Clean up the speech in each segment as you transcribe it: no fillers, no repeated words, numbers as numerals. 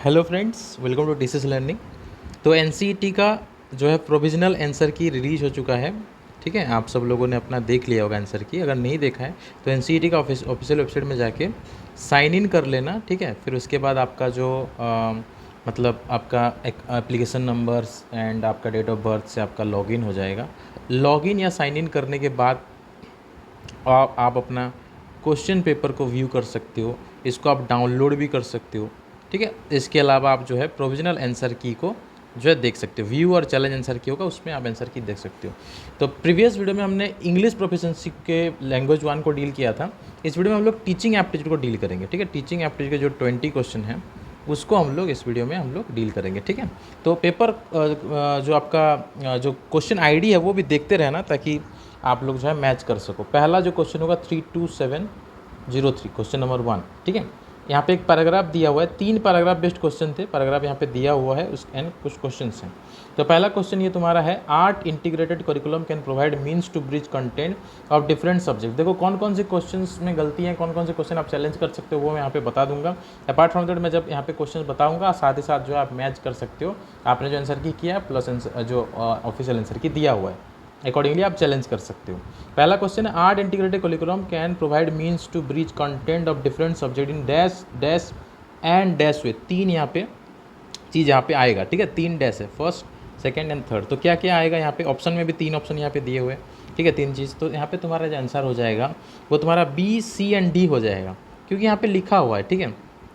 Hello friends, welcome to TCS learning. तो NCET का जो है प्रोविजनल आंसर की रिलीज हो चुका है। ठीक है, आप सब लोगों ने अपना देख लिया होगा आंसर की। अगर नहीं देखा है तो एनसीईटी का ऑफिशियल वेबसाइट में जाके साइन इन कर लेना। ठीक है, फिर उसके बाद आपका जो मतलब आपका एप्लीकेशन नंबर्स एंड आपका डेट ऑफ बर्थ से आपका लॉगिन हो जाएगा। लॉगिन या साइन इन करने के बाद आप अपना क्वेश्चन पेपर को व्यू कर सकते हो। इसको आप डाउनलोड भी कर सकते हो। ठीक है, इसके अलावा आप जो है प्रोविजनल आंसर की को जो है देख सकते हो। व्यू और चैलेंज आंसर की होगा, उसमें आप आंसर की देख सकते हो। तो प्रीवियस वीडियो में हमने इंग्लिश प्रोफिशिएंसी के लैंग्वेज 1 को डील किया था। इस वीडियो में हम लोग टीचिंग एप्टीट्यूड को डील करेंगे। ठीक है, टीचिंग एप्टीट्यूड के जो 20 क्वेश्चन हैं उसको हम लोग इस वीडियो में हम लोग डील करेंगे। ठीक है, तो पेपर जो आपका जो क्वेश्चन आईडी है वो भी देखते रहना, ताकि आप लोग जो है मैच कर सको। पहला जो क्वेश्चन होगा 32703, क्वेश्चन नंबर 1। ठीक है, यहाँ पे एक पैराग्राफ दिया हुआ है, 3 पैराग्राफ बेस्ड क्वेश्चन थे। पैराग्राफ यहाँ पे दिया हुआ है उस एंड कुछ क्वेश्चन हैं। तो पहला क्वेश्चन ये तुम्हारा है, art integrated curriculum can provide means to bridge content of different subject. देखो कौन कौन से क्वेश्चन में गलती है, कौन कौन से क्वेश्चन आप चैलेंज कर सकते हो, वो मैं यहाँ पे बता दूंगा। अपार्ट फ्रॉम दैट मैं जब यहाँ पे क्वेश्चन बताऊंगा, साथ ही साथ जो है आप मैच कर सकते हो। आपने जो आंसर की किया प्लस जो ऑफिशियल आंसर की दिया हुआ है, अकॉर्डिंगली आप चैलेंज कर सकते हो। पहला क्वेश्चन है, art integrated curriculum can provide means to bridge content of different subject in dash dash and dash way. 3 यहाँ पे चीज़ यहाँ पे आएगा। ठीक है, 3 डैश है, फर्स्ट सेकंड एंड थर्ड। तो क्या क्या आएगा यहाँ पे, ऑप्शन में भी 3 ऑप्शन यहाँ पे दिए हुए। ठीक है, 3 चीज़। तो यहाँ पे तुम्हारा जो आंसर हो जाएगा वो तुम्हारा बी, सी एंड डी हो जाएगा, क्योंकि यहाँ पे लिखा हुआ है। ठीक है,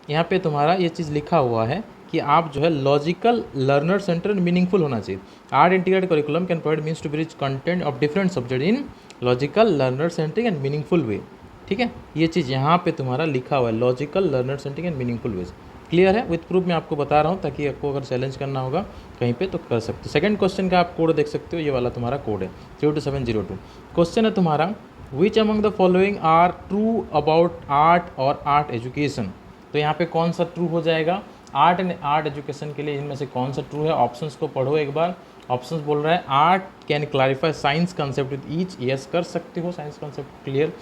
यहाँ पे तुम्हारा ये चीज़ लिखा हुआ है कि आप जो है लॉजिकल लर्नर सेंटर मीनिंगफुल होना चाहिए। Art integrated curriculum can provide means to bridge content of different subject in logical learner centric and meaningful way. ठीक है, ये चीज़ यहाँ पे तुम्हारा लिखा हुआ है, logical learner centric and meaningful ways. Clear है, विथ प्रूफ मैं आपको बता रहा हूँ, ताकि आपको अगर चैलेंज करना होगा कहीं पे तो कर सकते हो। सेकंड क्वेश्चन का आप कोड देख सकते हो, ये वाला तुम्हारा कोड है 02702। क्वेश्चन है तुम्हारा, which among the following are true about art और आर्ट एजुकेशन। तो यहाँ पे कौन सा ट्रू हो जाएगा, आर्ट एंड आर्ट एजुकेशन के लिए इनमें से कौन सा ट्रू है। ऑप्शंस को पढ़ो एक बार। ऑप्शंस बोल रहा है, art can clarify science concept with each. Yes कर सकते हो, science concept clear.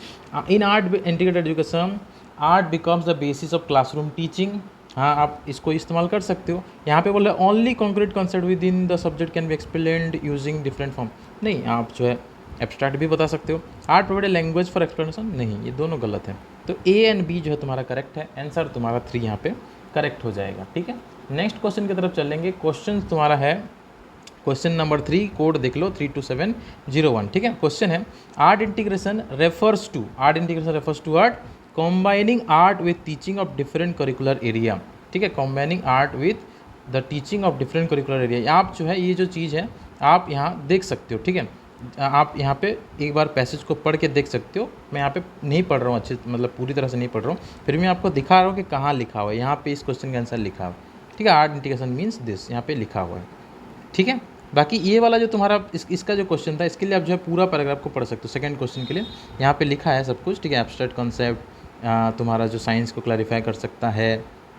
In art integrated education art becomes the basis of classroom teaching. हाँ, आप इसको इस्तेमाल कर सकते हो। यहाँ पे बोल रहे हैं, only concrete concept with in the subject can be explained using different form. नहीं, आप जो है एब्स्ट्रैक्ट भी बता सकते हो। Art provide language for explanation, नहीं, ये दोनों गलत है। तो ए एंड बी जो है तुम्हारा करेक्ट है। आंसर तुम्हारा 3 यहाँ पे करेक्ट हो जाएगा। ठीक है, नेक्स्ट क्वेश्चन की तरफ चलेंगे। क्वेश्चन तुम्हारा है क्वेश्चन नंबर 3, कोड देख लो 32701। ठीक है, क्वेश्चन है, art integration refers to art combining art with teaching of different curricular area. ठीक है, combining art with the teaching of different curricular area. आप जो है ये जो चीज़ है आप यहाँ देख सकते हो। ठीक है, आप यहाँ पे एक बार पैसेज को पढ़ के देख सकते हो। मैं यहाँ पे नहीं पढ़ रहा हूँ अच्छे, मतलब पूरी तरह से नहीं पढ़ रहा हूँ, फिर मैं आपको दिखा रहा हूँ कि कहाँ लिखा हुआ है। यहाँ पे इस क्वेश्चन का आंसर लिखा हुआ है। ठीक है, आर्ट इंटीग्रेशन मीन्स दिस, यहाँ पे लिखा हुआ है। ठीक है, बाकी ये वाला जो तुम्हारा इसका जो क्वेश्चन था, इसके लिए आप जो है पूरा पैराग्राफ को पढ़ सकते हो। सेकंड क्वेश्चन के लिए यहाँ पे लिखा है सब कुछ। ठीक है, एब्स्ट्रैक्ट कॉन्सेप्ट तुम्हारा जो साइंस को क्लैरिफाई कर सकता है,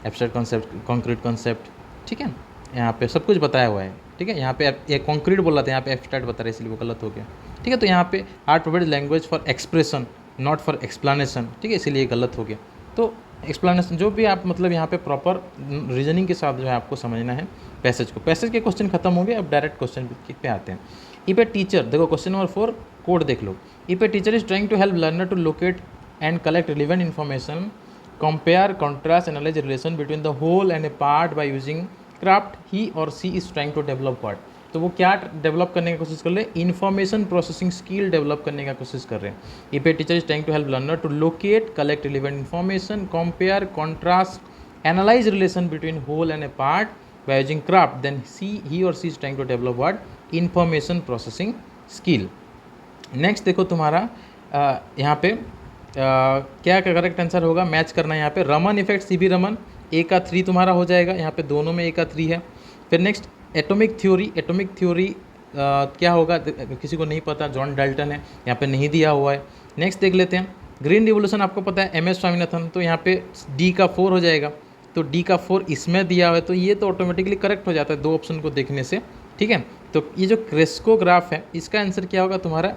एब्स्ट्रैक्ट कॉन्सेप्ट, कॉन्क्रीट कॉन्सेप्ट। ठीक है, यहाँ पे सब कुछ बताया हुआ है। ठीक है, यहाँ पे ये कॉन्क्रीट बोला था, यहाँ पे एब्स्ट्रैक्ट बता रहे, इसलिए वो गलत हो गया। ठीक है, तो यहाँ पे art provide language for expression not for explanation. ठीक है, इसीलिए गलत हो गया। तो एक्सप्लेनेशन जो भी आप मतलब यहाँ पे प्रॉपर रीजनिंग के साथ जो है आपको समझना है पैसेज को। पैसेज के क्वेश्चन खत्म हो गए, अब डायरेक्ट क्वेश्चन पे आते हैं। इफ ए टीचर, देखो क्वेश्चन नंबर 4 कोड देख लो। If a teacher is trying to help learner to locate and collect relevant information, compare, contrast, analyse relation between the whole and a part by using craft, he or she is trying to develop what. तो वो क्या develop करने की कोशिश कर रहे हैं, information processing skill develop करने का कोशिश कर रहे हैं। If a teacher is trying to help learner to locate, collect relevant information, compare, contrast, analyse relation between whole and a part by using craft, then he or she is trying to develop what, information processing skill. Next देखो तुम्हारा यहाँ पे क्या correct answer होगा, match करना है यहाँ पे। रमन इफेक्ट, सीवी रमन, ए का 3 तुम्हारा हो जाएगा। यहाँ पे दोनों में ए का 3 है। फिर नेक्स्ट एटॉमिक थ्योरी क्या होगा, किसी को नहीं पता, जॉन डाल्टन है, यहाँ पे नहीं दिया हुआ है। नेक्स्ट देख लेते हैं, ग्रीन रिवोल्यूशन आपको पता है, एम एस स्वामीनाथन, तो यहाँ पे डी का 4 हो जाएगा। तो डी का 4 इसमें दिया हुआ है, तो ये तो ऑटोमेटिकली करेक्ट हो जाता है 2 ऑप्शन को देखने से। ठीक है, तो ये जो क्रेस्कोग्राफ है इसका आंसर क्या होगा तुम्हारा,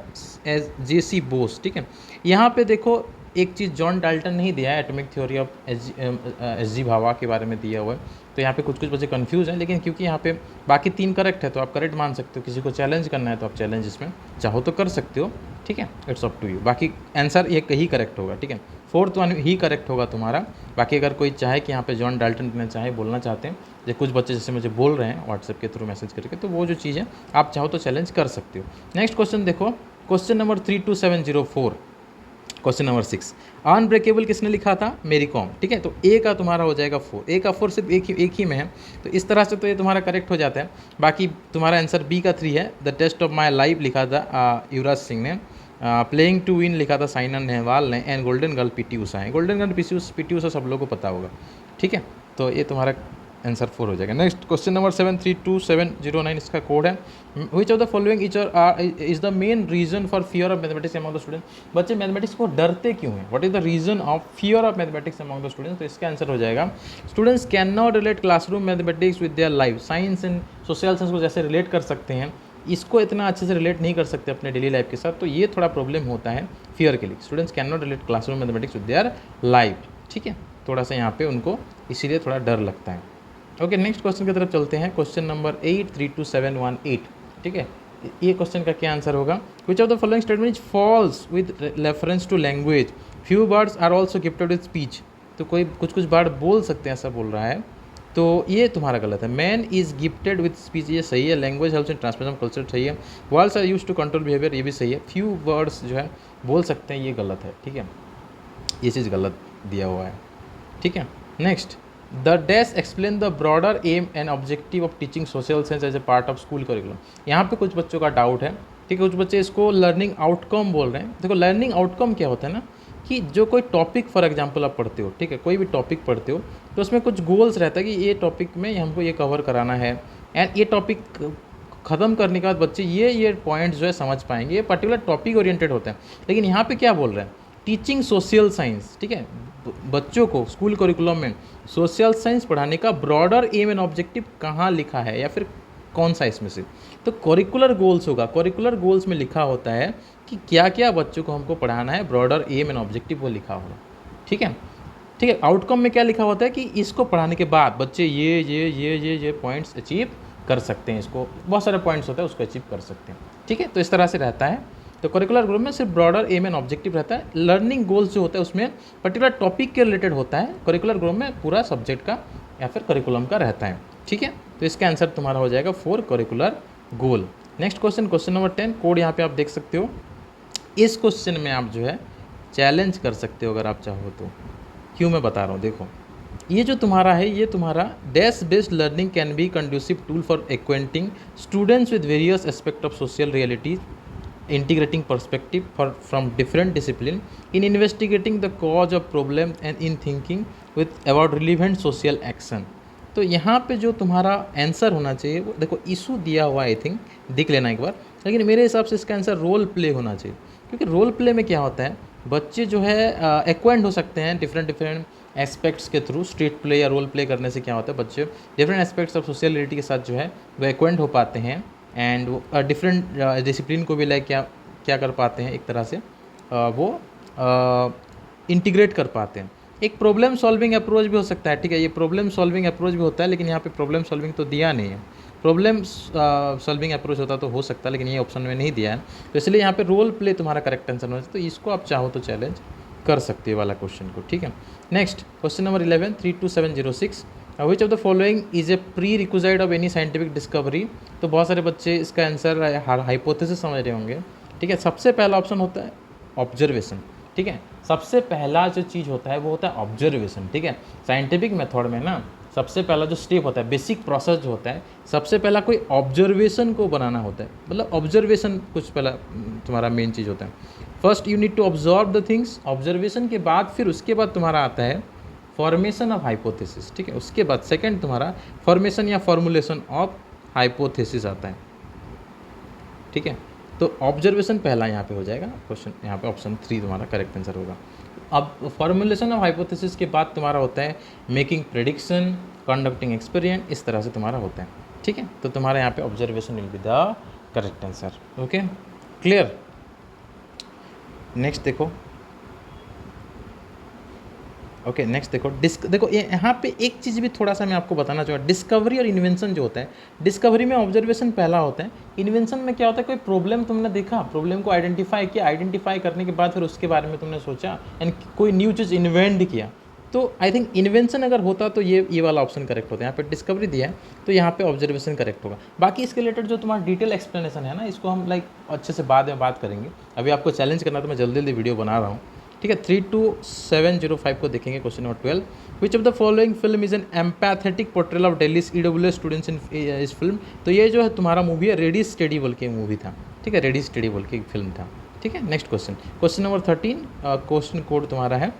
एज JC बोस। ठीक है, यहाँ पे देखो एक चीज़ जॉन डाल्टन नहीं दिया है, atomic theory of S G Bhabha के बारे में दिया हुआ है, तो यहाँ पे कुछ कुछ बच्चे कंफ्यूज हैं, लेकिन क्योंकि यहाँ पे बाकी 3 करेक्ट है तो आप करेक्ट मान सकते हो। किसी को चैलेंज करना है तो आप चैलेंज इसमें चाहो तो कर सकते हो, ठीक है, इट्स अप टू यू। बाकी आंसर एक ही करेक्ट होगा, ठीक है, 4th वन ही करेक्ट होगा तुम्हारा। बाकी अगर कोई चाहे कि यहाँ पे जॉन डाल्टन ने चाहे बोलना चाहते हैं, जो कुछ बच्चे जैसे मुझे बोल रहे हैं व्हाट्सएप के थ्रू मैसेज करके, तो वो जो चीज़ है आप चाहो तो चैलेंज कर सकते हो। नेक्स्ट क्वेश्चन देखो, question number 32704, question number 6, unbreakable किसने लिखा था? मेरी कॉम, ठीक है। तो ए का तुम्हारा हो जाएगा 4, ए का 4 सिर्फ एक ही में है, तो इस तरह से तो ये तुम्हारा करेक्ट हो जाता है। बाकी तुम्हारा आंसर बी का 3 है, the test of my life लिखा था युवराज सिंह ने, प्लेइंग टू विन लिखा था साइना नेहवाल ने, and golden girl PT Usha है। गोल्डन गर्ल पीटी उषा सब लोगों को पता होगा, ठीक है, तो ये तुम्हारा आंसर 4 हो जाएगा। नेक्स्ट क्वेश्चन नंबर 732709, इसका कोड है, which of the following is the main reason for fear of mathematics among the student. बच्चे मैथमेटिक्स को डरते क्यों हैं? What is the reason of fear of mathematics among the students? तो इसका answer हो जाएगा, students can not relate classroom mathematics with their life. Science and social science को जैसे रिलेट कर सकते हैं, इसको इतना अच्छे से रिलेट नहीं कर सकते अपने डेली लाइफ के साथ, तो ये थोड़ा प्रॉब्लम होता है फियर के लिए। Students can not relate classroom mathematics with their life, ठीक है, थोड़ा सा यहाँ पे उनको इसीलिए थोड़ा डर लगता है। ओके, नेक्स्ट क्वेश्चन की तरफ चलते हैं, क्वेश्चन नंबर 832718, ठीक है। ये क्वेश्चन का क्या आंसर होगा? Which of the following statement is false with reference to language, few birds are also gifted with speech. तो कोई कुछ बर्ड बोल सकते हैं ऐसा बोल रहा है, तो ये तुम्हारा गलत है। Man is gifted with speech, ये सही है। Language helps in transmission culture, सही है। Words are used to control behaviour, ये भी सही है। फ्यू वर्ड्स जो है बोल सकते हैं, ये गलत है, ठीक है, ये चीज़ गलत दिया हुआ है, ठीक है। Next, the dash explain the broader aim and objective of teaching social science as a part of school curriculum. यहाँ पे कुछ बच्चों का डाउट है, ठीक है, कुछ बच्चे इसको लर्निंग आउटकम बोल रहे हैं। देखो, लर्निंग आउटकम क्या होता है ना, कि जो कोई टॉपिक फॉर एग्जांपल आप पढ़ते हो, ठीक है, कोई भी टॉपिक पढ़ते हो, तो उसमें कुछ गोल्स रहता है कि ये टॉपिक में हमको ये कवर कराना है, एंड ये टॉपिक ख़त्म करने के बाद बच्चे ये पॉइंट्स जो है समझ पाएंगे, ये पर्टिकुलर टॉपिक ओरिएंटेड होता है। लेकिन यहाँ पे क्या बोल रहे हैं? टीचिंग सोशल साइंस, ठीक है, बच्चों को स्कूल करिकुलम में सोशल साइंस पढ़ाने का ब्रॉडर एम एंड ऑब्जेक्टिव कहाँ लिखा है, या फिर कौन सा इसमें से? तो करिकुलर गोल्स होगा। करिकुलर गोल्स में लिखा होता है कि क्या क्या बच्चों को हमको पढ़ाना है, ब्रॉडर एम एंड ऑब्जेक्टिव वो लिखा होगा, ठीक है, ठीक है। आउटकम में क्या लिखा होता है कि इसको पढ़ाने के बाद बच्चे ये पॉइंट्स अचीव कर सकते हैं, इसको बहुत सारे पॉइंट्स होते हैं उसको अचीव कर सकते हैं, ठीक है, तो इस तरह से रहता है। तो करिकुलर ग्रुप में सिर्फ ब्रॉडर एम एंड ऑब्जेक्टिव रहता है। लर्निंग गोल्स जो होता है उसमें पर्टिकुलर टॉपिक के रिलेटेड होता है। करिकुलर ग्रुप में पूरा सब्जेक्ट का या फिर करिकुलम का रहता है, ठीक है। तो इसका आंसर तुम्हारा हो जाएगा 4 curricular goal. Next question, question number 10, code यहाँ पे आप देख सकते हो। इस क्वेश्चन में आप जो है चैलेंज कर सकते हो अगर आप चाहो तो। क्यों मैं बता रहा हूँ, देखो, ये जो तुम्हारा है, ये तुम्हारा dash based learning can be conducive tool for acquainting students with various aspect of social realities, integrating perspective from different discipline, in investigating the cause of problem and in thinking with about relevant social action। तो यहाँ पे जो तुम्हारा answer होना चाहिए वो देखो, issue दिया हुआ आई थिंक, देख लेना एक बार, लेकिन मेरे हिसाब से इसका आंसर रोल प्ले होना चाहिए। क्योंकि रोल प्ले में क्या होता है, बच्चे जो है एक्वाइंट हो सकते हैं डिफरेंट एस्पेक्ट्स के थ्रू। स्ट्रीट प्ले या रोल प्ले करने से क्या होता है, बच्चे different aspects of social reality के साथ जो है वो एक्वाइंट हो पाते हैं, एंड वो डिफरेंट डिसिप्लिन को भी लाइक क्या कर पाते हैं, एक तरह से वो इंटीग्रेट कर पाते हैं। एक प्रॉब्लम सॉल्विंग अप्रोच भी हो सकता है, ठीक है, ये प्रॉब्लम सॉल्विंग अप्रोच भी होता है, लेकिन यहाँ पे प्रॉब्लम सॉल्विंग तो दिया नहीं है। प्रॉब्लम सॉल्विंग अप्रोच होता तो हो सकता है, लेकिन ये ऑप्शन में नहीं दिया है, तो इसलिए यहाँ पे रोल प्ले तुम्हारा करेक्ट आंसर होना चाहिए। तो इसको आप चाहो तो चैलेंज कर सकते हो वाला क्वेश्चन को, ठीक है। Next question number 11, 32706, which of the following is a pre requisite of any scientific discovery. तो बहुत सारे बच्चे इसका आंसर हाइपोथेसिस समझ रहे होंगे, ठीक है। सबसे पहला ऑप्शन होता है ऑब्जर्वेशन, ठीक है, सबसे पहला जो चीज़ होता है वो होता है ऑब्जर्वेशन, ठीक है। साइंटिफिक मेथड में ना सबसे पहला जो स्टेप होता है, बेसिक प्रोसेस जो होता है, सबसे पहला कोई ऑब्जर्वेशन को बनाना होता है, मतलब ऑब्जर्वेशन कुछ पहला तुम्हारा मेन चीज़ होता है। First you need to observe the things, observation के बाद फिर उसके बाद तुम्हारा आता है फॉर्मेशन ऑफ हाइपोथेसिस, ठीक है, उसके बाद सेकंड तुम्हारा फॉर्मेशन या फॉर्मुलेशन ऑफ हाइपोथेसिस आता है, ठीक है। तो ऑब्जर्वेशन पहला यहाँ पे हो जाएगा क्वेश्चन, यहाँ पे ऑप्शन 3 तुम्हारा करेक्ट आंसर होगा। अब फॉर्मुलेशन ऑफ हाइपोथेसिस के बाद तुम्हारा होता है मेकिंग प्रेडिक्शन, कंडक्टिंग एक्सपेरिमेंट, इस तरह से तुम्हारा होता है, ठीक है। तो तुम्हारा यहाँ पे observation will be the correct answer, okay, clear. Next देखो, ओके नेक्स्ट देखो देखो यहाँ पे एक चीज़ भी थोड़ा सा मैं आपको बताना चाहूँगा। डिस्कवरी और इन्वेंशन जो होता है, डिस्कवरी में ऑब्जर्वेशन पहला होता है, इन्वेंशन में क्या होता है, कोई प्रॉब्लम तुमने देखा, प्रॉब्लम को आइडेंटिफाई किया, आइडेंटिफाई करने के बाद फिर उसके बारे में तुमने सोचा एंड कोई न्यू चीज़ इन्वेंट किया। तो आई थिंक इन्वेंशन अगर होता तो ये वाला ऑप्शन करेक्ट होता है। यहाँ पे डिस्कवरी दिया है तो यहाँ पे ऑब्जर्वेशन करेक्ट होगा। बाकी इसके रिलेटेड जो तुम्हारा डिटेल एक्सप्लेनेशन है ना, इसको हम लाइक अच्छे से बाद में बात करेंगे। अभी आपको चैलेंज करना तो मैं जल्दी जल्दी वीडियो बना रहा हूँ, ठीक है। 32705 को देखेंगे। Question number 12, which of the following film is an empathetic portrayal of Delhi EWS students in इस फिल्म। तो ये जो है तुम्हारा मूवी है रेडी स्टेडी बोल के मूवी था, ठीक है, रेडी स्टेडी बोल के फिल्म था, ठीक है। Next question, question number 13, question code तुम्हारा है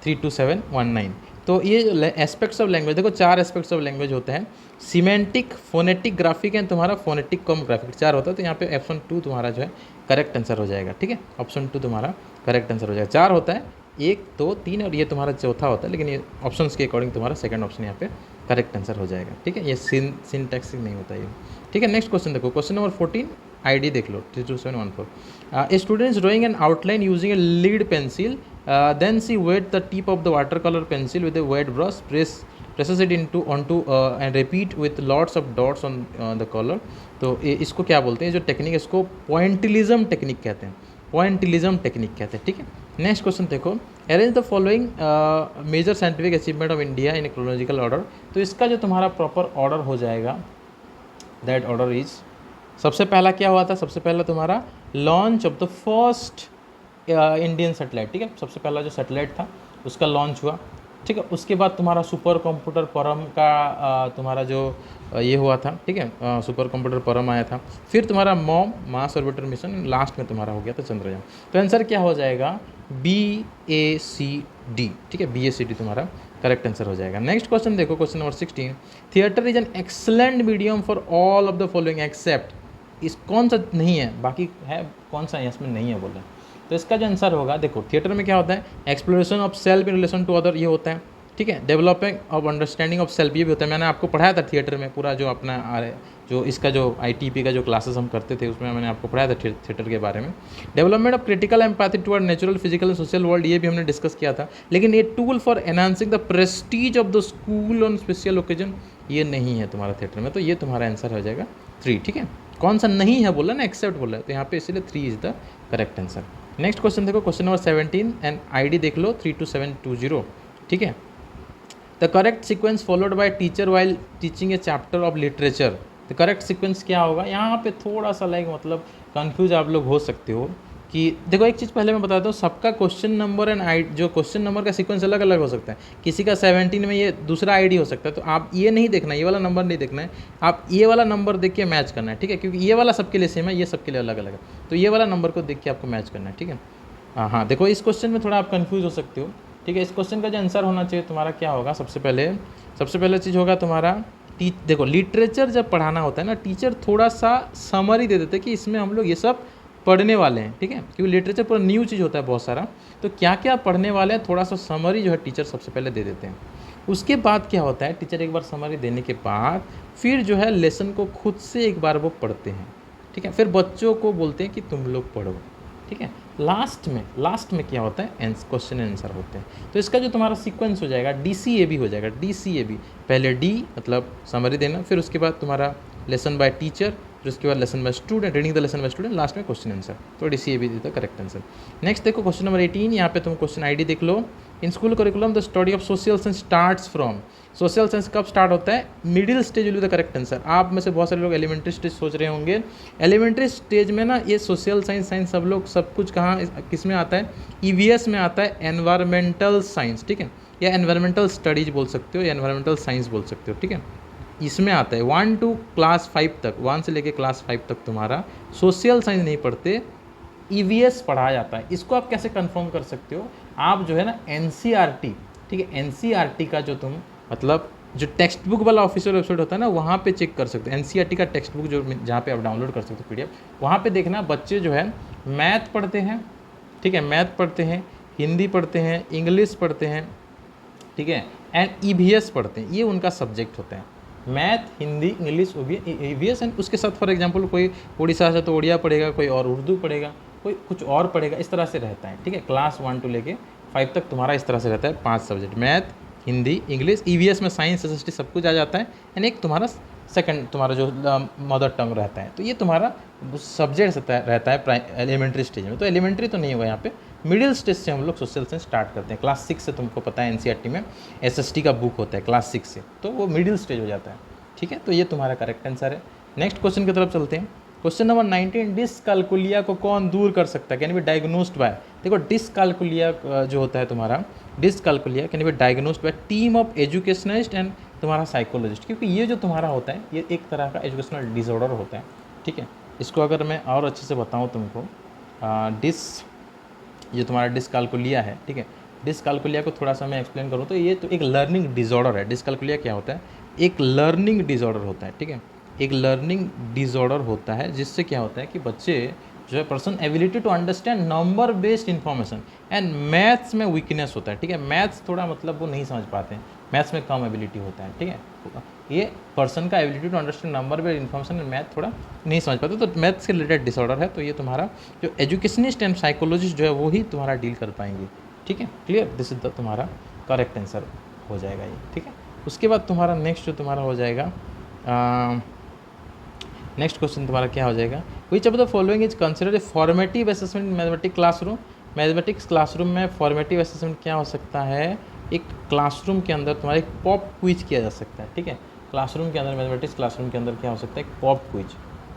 32719। तो ये एस्पेक्ट्स ऑफ लैंग्वेज, देखो 4 एस्पेक्ट्स ऑफ लैंग्वेज होते हैं, सीमेंटिक, फोनेटिक, ग्राफिक एंड तुम्हारा फोनेटिक कम ग्राफिक, 4 होता है। तो यहाँ पे ऑप्शन 2 तुम्हारा जो है करेक्ट आंसर हो जाएगा, ठीक है। ऑप्शन 2 तुम्हारा करेक्ट आंसर हो जाएगा। 4 होता है, 1 2 3 और ये तुम्हारा चौथा होता है, लेकिन ये ऑप्शंस के अकॉर्डिंग तुम्हारा सेकंड ऑप्शन यहाँ पे करेक्ट आंसर हो जाएगा, ठीक है। ये सिंटैक्स नहीं होता ये, ठीक है। नेक्स्ट क्वेश्चन देखो, क्वेश्चन नंबर 14, आईडी देख लो 32714। A student is drawing N outline using a lead pencil, then she wet the tip of the watercolor pencil with a wet brush, presses it onto and repeat with lots of dots on the color। तो इसको क्या बोलते हैं, जो technique है इसको pointillism technique कहते हैं, पॉइंटिलिज्म टेक्निक कहते हैं, ठीक है। नेक्स्ट क्वेश्चन देखो, arrange the following major scientific achievement of India in chronological order. तो इसका जो तुम्हारा प्रॉपर ऑर्डर हो जाएगा, दैट ऑर्डर इज, सबसे पहला क्या हुआ था, सबसे पहला तुम्हारा launch of the first Indian satellite, ठीक है। सबसे पहला जो सेटेलाइट था उसका लॉन्च हुआ, ठीक है। उसके बाद तुम्हारा सुपर कंप्यूटर परम का तुम्हारा जो ये हुआ था, ठीक है, सुपर कंप्यूटर परम आया था। फिर तुम्हारा मॉम मास ऑर्बिटर मिशन, लास्ट में तुम्हारा हो गया था चंद्रयान। तो आंसर क्या हो जाएगा, BACD, ठीक है, BACD तुम्हारा करेक्ट आंसर हो जाएगा। नेक्स्ट क्वेश्चन देखो, question number 16, theatre is an excellent medium for all of the following except. इस कौन सा नहीं है, बाकी है कौन सा है इसमें नहीं है बोला। तो इसका जो आंसर होगा, देखो थिएटर में क्या होता है, exploration of self in relation to other, ये होता है, ठीक है। Developing of understanding of self, ये भी होता है। मैंने आपको पढ़ाया था थिएटर में पूरा जो अपना जो इसका जो ITP का जो क्लासेस हम करते थे उसमें मैंने आपको पढ़ाया था थिएटर के बारे में। Development of critical empathy toward natural, physical and social world, ये भी हमने डिस्कस किया था। लेकिन ये tool for enhancing the Prestige of the school on special occasion, ये नहीं है तुम्हारा थिएटर में। तो ये तुम्हारा आंसर हो जाएगा 3, ठीक है। कौन सा नहीं है बोला ना, एक्सेप्ट बोला है, तो यहाँ पे इसीलिए 3 is the correct answer. Next question देखो, क्वेश्चन नंबर 17 एंड ID देख लो 32720, ठीक है। The correct sequence followed by teacher while teaching A chapter of literature. The correct sequence क्या होगा, यहाँ पे थोड़ा सा लाइक मतलब कंफ्यूज आप लोग हो सकते हो कि देखो एक चीज़ पहले मैं बताता हूँ, सबका क्वेश्चन नंबर एंड जो क्वेश्चन नंबर का सीक्वेंस अलग अलग हो सकता है। किसी का 17 में ये दूसरा ID हो सकता है, तो आप ये नहीं देखना, ये वाला नंबर नहीं देखना है, आप ये वाला नंबर देख के मैच करना है, ठीक है। क्योंकि ये वाला सबके लिए सेम है, ये सबके लिए अलग अलग है, तो ये वाला नंबर को देख के आपको मैच करना है, ठीक है। हाँ देखो इस क्वेश्चन में थोड़ा आप कन्फ्यूज हो सकते हो, ठीक है। इस क्वेश्चन का जो आंसर होना चाहिए तुम्हारा क्या होगा, सबसे पहले चीज़ होगा तुम्हारा देखो लिटरेचर जब पढ़ाना होता है ना, टीचर थोड़ा सा समरी दे देते हैं कि इसमें हम लोग ये सब पढ़ने वाले हैं, ठीक है। क्योंकि लिटरेचर पूरा न्यू चीज़ होता है बहुत सारा, तो क्या क्या पढ़ने वाले हैं थोड़ा सा समरी जो है टीचर सबसे पहले दे देते हैं। उसके बाद क्या होता है, टीचर एक बार समरी देने के बाद फिर जो है लेसन को खुद से एक बार वो पढ़ते हैं, ठीक है। फिर बच्चों को बोलते हैं कि तुम लोग पढ़ो, ठीक है। लास्ट में क्या होता है, क्वेश्चन आंसर होते हैं। तो इसका जो तुम्हारा सीक्वेंस हो जाएगा DCAB हो जाएगा, DCAB। पहले D मतलब समरी देना, फिर उसके बाद तुम्हारा लेसन बाय टीचर, फिर उसके बाद lesson by student, reading the lesson by student, last में क्वेश्चन आंसर। तो DCAB is the correct answer. Next देखो क्वेश्चन नंबर 18, यहाँ पे तुम क्वेश्चन ID देख लो। In school curriculum the study of social science starts from, social science कब start होता है, middle stage will be the correct answer. आप में से बहुत सारे लोग एलिमेंट्री स्टेज सोच रहे होंगे, एलिमेंट्री स्टेज में ना ये सोशल साइंस सब लोग सब कुछ कहाँ किस में आता है, EVS में आता है, एनवायरमेंटल साइंस, ठीक है, या एनवायरमेंटल स्टडीज बोल सकते हो या एनवायरमेंटल साइंस बोल सकते हो, ठीक है। इसमें आता है 1 to क्लास 5 तक, 1 से लेके क्लास 5 तक तुम्हारा सोशल साइंस नहीं पढ़ते, EVS पढ़ाया जाता है। इसको आप कैसे कंफर्म कर सकते हो, आप जो है ना NCERT, ठीक है, NCERT का जो तुम मतलब जो टेक्स्ट बुक वाला ऑफिशियल वेबसाइट होता है ना, वहाँ पे चेक कर सकते हो। NCERT का टेक्स्ट बुक जो जहाँ पे आप डाउनलोड कर सकते हो PDF, वहाँ पे देखना बच्चे जो है मैथ पढ़ते हैं, ठीक है, मैथ पढ़ते हैं, हिंदी पढ़ते हैं, इंग्लिश पढ़ते हैं, ठीक है, एंड EVS पढ़ते हैं। ये उनका सब्जेक्ट होता है, math, Hindi, English, EVS। And उसके साथ फॉर एग्जांपल कोई उड़ीसा से तो उड़िया पढ़ेगा, कोई और उर्दू पढ़ेगा, कोई कुछ और पढ़ेगा, इस तरह से रहता है, ठीक है। क्लास 1 to लेके 5 तक तुम्हारा इस तरह से रहता है, 5 subject, math, Hindi, English, EVS में साइंस, एसएसटी सब कुछ आ जाता है, एंड एक तुम्हारा सेकंड तुम्हारा जो मदर टंग रहता है। तो ये तुम्हारा सब्जेक्ट रहता है एलिमेंट्री स्टेज में। तो एलिमेंट्री तो नहीं होगा यहाँ पे, मिडिल स्टेज से हम लोग सोशल साइंस स्टार्ट करते हैं। क्लास 6 से तुमको पता है एनसीईआरटी में एसएसटी का बुक होता है क्लास 6 से, तो वो मिडिल स्टेज हो जाता है, ठीक है। तो ये तुम्हारा करेक्ट आंसर है। नेक्स्ट क्वेश्चन की तरफ चलते हैं। क्वेश्चन नंबर 19, डिसकाल्कुलिया को कौन दूर कर सकता है, कैन बी डायग्नोस्ड बाय। देखो डिसकाल्कुलिया जो होता है तुम्हारा, dyscalculia can be diagnosed by team of educationalist and तुम्हारा साइकोलॉजिस्ट, क्योंकि ये जो तुम्हारा होता है ये एक तरह का एजुकेशनल डिसऑर्डर होता है, ठीक है। इसको अगर मैं और अच्छे से बताऊँ तुमको, ये तुम्हारा डिसकाल्कुलिया है, ठीक है। डिसकाल्कुलिया को थोड़ा सा मैं एक्सप्लेन करूँ तो ये तो एक लर्निंग डिसऑर्डर है। डिसकाल्कुलिया क्या होता है, एक लर्निंग डिसऑर्डर होता है, ठीक है। एक लर्निंग डिसऑर्डर होता है जिससे क्या होता है कि बच्चे जो है person ability to understand number based information and maths में वीकनेस होता है, ठीक है। मैथ्स थोड़ा मतलब वो नहीं समझ पाते हैं, मैथ्स में कम एबिलिटी होता है, ठीक है। ये पर्सन का ability to understand number based information and math थोड़ा नहीं समझ पाते, तो मैथ्स के रिलेटेड डिसऑर्डर है। तो ये तुम्हारा जो एजुकेशनिस्ट एंड साइकोलॉजिस्ट जो है वो ही तुम्हारा डील कर पाएंगे, ठीक है। क्लियर, दिस इज द तुम्हारा करेक्ट आंसर हो जाएगा ये, ठीक है। उसके बाद तुम्हारा नेक्स्ट जो तुम्हारा हो जाएगा, नेक्स्ट क्वेश्चन तुम्हारा क्या हो जाएगा, विच of the following is considered a formative assessment mathematics classroom. Mathematics classroom में फॉर्मेटिव असेसमेंट क्या हो सकता है, एक क्लासरूम के अंदर तुम्हारा एक पॉप क्विज किया जा सकता है, ठीक है। क्लासरूम के अंदर, मैथमेटिक्स क्लासरूम के अंदर क्या हो सकता है, एक पॉप क्विज।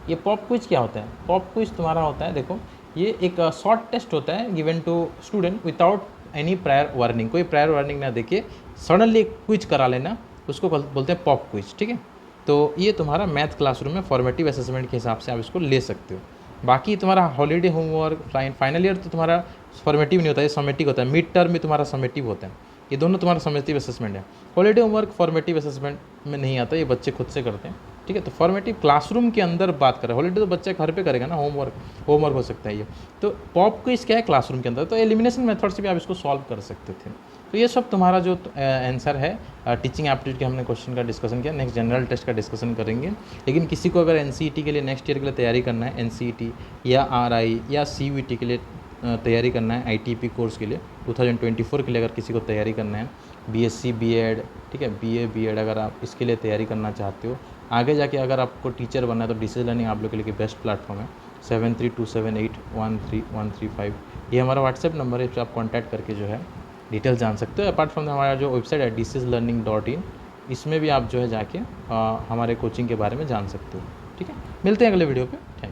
ये पॉप क्विज क्या होता है, पॉप क्विज तुम्हारा होता है, देखो ये एक शॉर्ट टेस्ट होता है given to student without any prior warning, कोई प्रायर वार्निंग ना देके सडनली एक क्विज करा लेना, उसको बोलते हैं पॉप क्विज, ठीक है। तो ये तुम्हारा मैथ क्लासरूम में फॉर्मेटिव असेसमेंट के हिसाब से आप इसको ले सकते हो। बाकी तुम्हारा हॉलीडे होमवर्क, फाइनल ईयर तो तुम्हारा फॉर्मेटिव नहीं होता है, ये समेटिव होता है। मिड टर्म में तुम्हारा समेटिव होता है, ये दोनों तुम्हारा समेटिव असेसमेंट है। हॉलीडे होमवर्क फॉर्मेटिव असेसमेंट में नहीं आता, ये बच्चे खुद से करते हैं, ठीक है। तो फॉर्मेटिव क्लासरूम के अंदर बात करें, हॉलीडे तो बच्चा घर पे करेगा ना, होमवर्क हो सकता है ये। तो पॉप क्विज क्या है, क्लासरूम के अंदर। तो एलिमिनेशन मेथड से भी आप इसको सॉल्व कर सकते थे। तो ये सब तुम्हारा जो आंसर है टीचिंग एप्टीट्यूड के हमने क्वेश्चन का डिस्कशन किया। नेक्स्ट जनरल टेस्ट का डिस्कशन करेंगे। लेकिन किसी को अगर एनसीईटी के लिए नेक्स्ट ईयर के लिए तैयारी करना है, एनसीईटी या आरआई या सीयूईटी के लिए तैयारी करना है, आईटीपी कोर्स के लिए 2024 के लिए अगर किसी को तैयारी करना है, बीएससी बीएड, ठीक है, बीए बीएड, अगर आप इसके लिए तैयारी करना चाहते हो, आगे जाके अगर आपको टीचर बनना है तो डिजिटल लर्निंग आप लोग के लिए बेस्ट प्लेटफॉर्म है। 7327813135 ये हमारा व्हाट्सएप नंबर है, इस पर आप कॉन्टैक्ट करके जो है डिटेल जान सकते हो। अपार्ट फ्रॉम हमारा जो वेबसाइट है dcslearning.in, इसमें भी आप जो है जाके हमारे कोचिंग के बारे में जान सकते हो, ठीक है। मिलते हैं अगले वीडियो पे। Thank you.